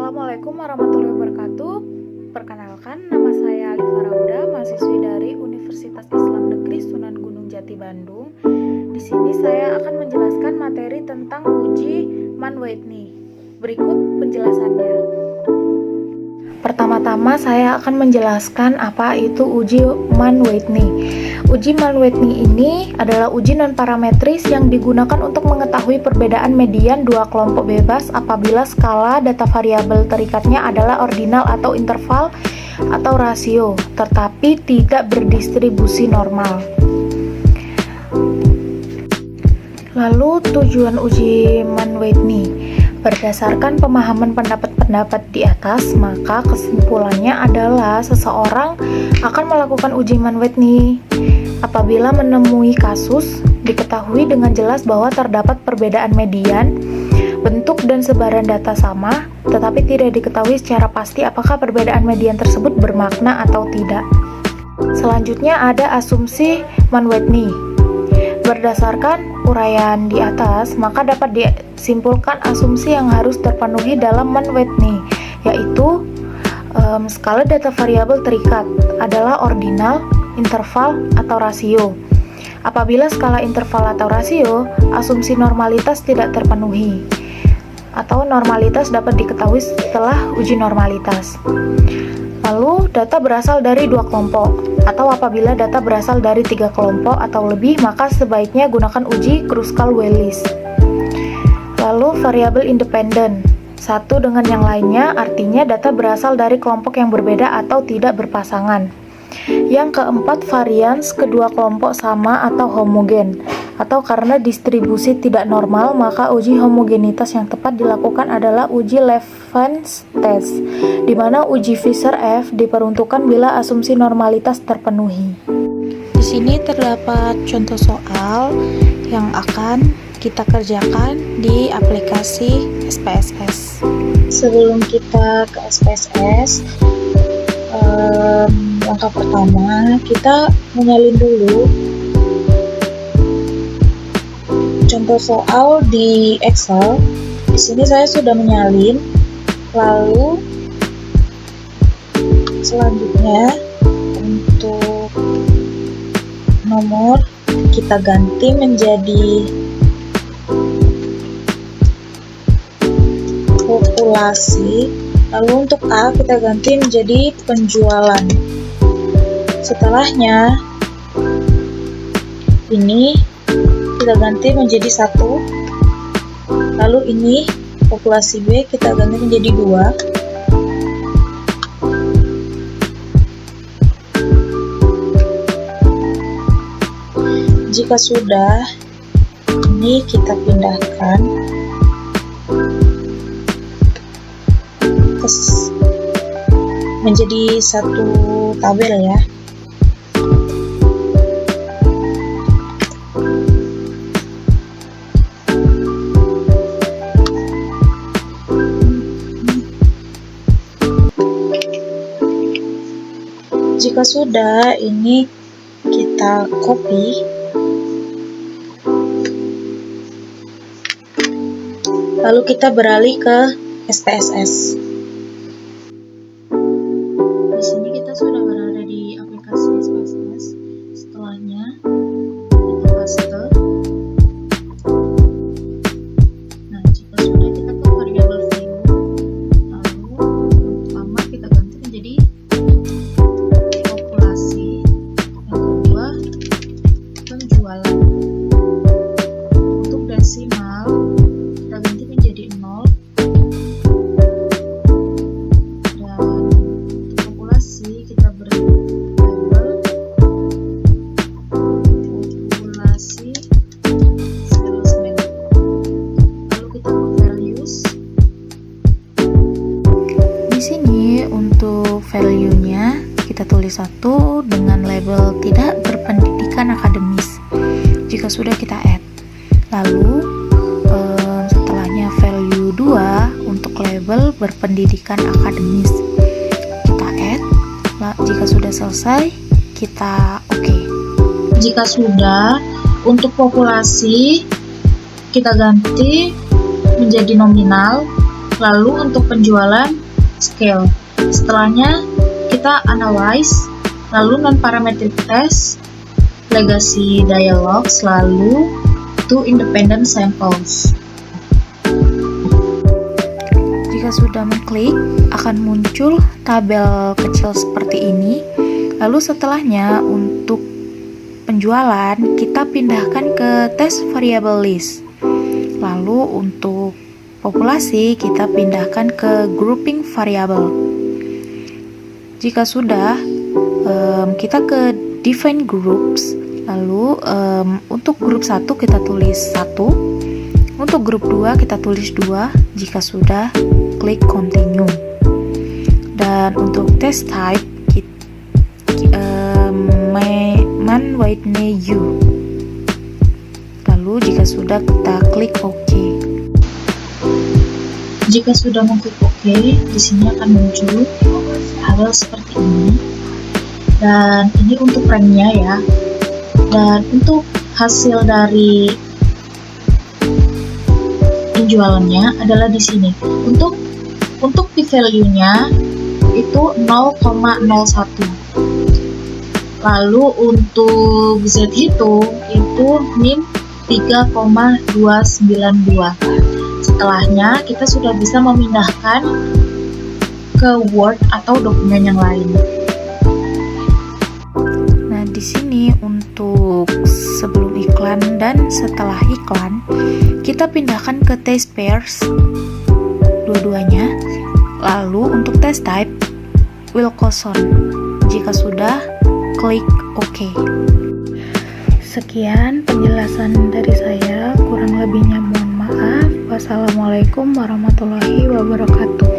Assalamualaikum warahmatullahi wabarakatuh. Perkenalkan, nama saya Alifa Rauda, mahasiswi dari Universitas Islam Negeri Sunan Gunung Jati Bandung. Di sini saya akan menjelaskan materi tentang uji Mann-Whitney. Berikut penjelasannya. Pertama-tama saya akan menjelaskan apa itu uji Mann-Whitney. Uji Mann-Whitney ini adalah uji non-parametris yang digunakan untuk mengetahui perbedaan median dua kelompok bebas apabila skala data variabel terikatnya adalah ordinal atau interval atau rasio, tetapi tidak berdistribusi normal. Lalu tujuan uji Mann-Whitney. Berdasarkan pemahaman pendapat-pendapat di atas, maka kesimpulannya adalah seseorang akan melakukan uji Mann-Whitney apabila menemui kasus diketahui dengan jelas bahwa terdapat perbedaan median, bentuk dan sebaran data sama, tetapi tidak diketahui secara pasti apakah perbedaan median tersebut bermakna atau tidak. Selanjutnya ada asumsi Mann-Whitney. Berdasarkan uraian di atas, maka dapat disimpulkan asumsi yang harus terpenuhi dalam Mann-Whitney, yaitu skala data variabel terikat adalah ordinal, interval, atau rasio. Apabila skala interval atau rasio, asumsi normalitas tidak terpenuhi, atau normalitas dapat diketahui setelah uji normalitas. Lalu, data berasal dari dua kelompok, atau apabila data berasal dari 3 kelompok atau lebih, maka sebaiknya gunakan uji Kruskal-Wallis. Lalu, variabel independen, satu dengan yang lainnya, artinya data berasal dari kelompok yang berbeda atau tidak berpasangan. Yang keempat, varians kedua kelompok sama atau homogen, atau karena distribusi tidak normal, maka uji homogenitas yang tepat dilakukan adalah uji Levens test, di mana uji Fisher-F diperuntukkan bila asumsi normalitas terpenuhi. Di sini terdapat contoh soal yang akan kita kerjakan di aplikasi SPSS. Sebelum kita ke SPSS, langkah pertama kita menyalin dulu contoh soal di Excel. Di sini saya sudah menyalin. Lalu selanjutnya untuk nomor kita ganti menjadi populasi. Lalu untuk A kita ganti menjadi penjualan. Setelahnya ini kita ganti menjadi 1. Lalu ini populasi B kita ganti menjadi 2. Jika sudah, ini kita pindahkan menjadi satu tabel ya. Jika sudah, ini kita copy. Lalu kita beralih ke SPSS. Di sini kita sudah berada di aplikasi SPSS. Setelahnya kita paste. Nah, jika sudah, kita ke variabel view. Lalu pertama kita ganti menjadi populasi. Yang kedua penjualan. Untuk desimal kita ganti menjadi 0. Value-nya kita tulis 1 dengan label tidak berpendidikan akademis. Jika sudah, kita add. Lalu setelahnya value 2 untuk label berpendidikan akademis, kita add. Jika sudah selesai, kita oke. Jika sudah, untuk populasi kita ganti menjadi nominal. Lalu untuk penjualan, scale. Setelahnya kita analyze, lalu non-parametric test, legacy dialogues, lalu two independent samples. Jika sudah mengklik, akan muncul tabel kecil seperti ini. Lalu setelahnya untuk penjualan, kita pindahkan ke test variable list. Lalu untuk populasi, kita pindahkan ke grouping variable. Jika sudah, kita ke define groups. Lalu untuk grup 1 kita tulis 1. Untuk grup 2 kita tulis 2. Jika sudah, klik continue. Dan untuk test type man Whitney U. Lalu jika sudah, kita klik OK. Jika sudah mengklik OK, di sini akan muncul tabel seperti ini. Dan ini untuk ranknya ya. Dan untuk hasil dari penjualannya adalah di sini. Untuk p-value-nya itu 0,01. Lalu untuk Z hitung itu min 3,292. Setelahnya kita sudah bisa memindahkan ke Word atau dokumen yang lain. Nah, di sini untuk sebelum iklan dan setelah iklan, kita pindahkan ke test pairs dua-duanya. Lalu untuk test type, Wilcoxon. Jika sudah, klik OK. Sekian penjelasan dari saya, kurang lebihnya mohon maaf. Wassalamualaikum warahmatullahi wabarakatuh.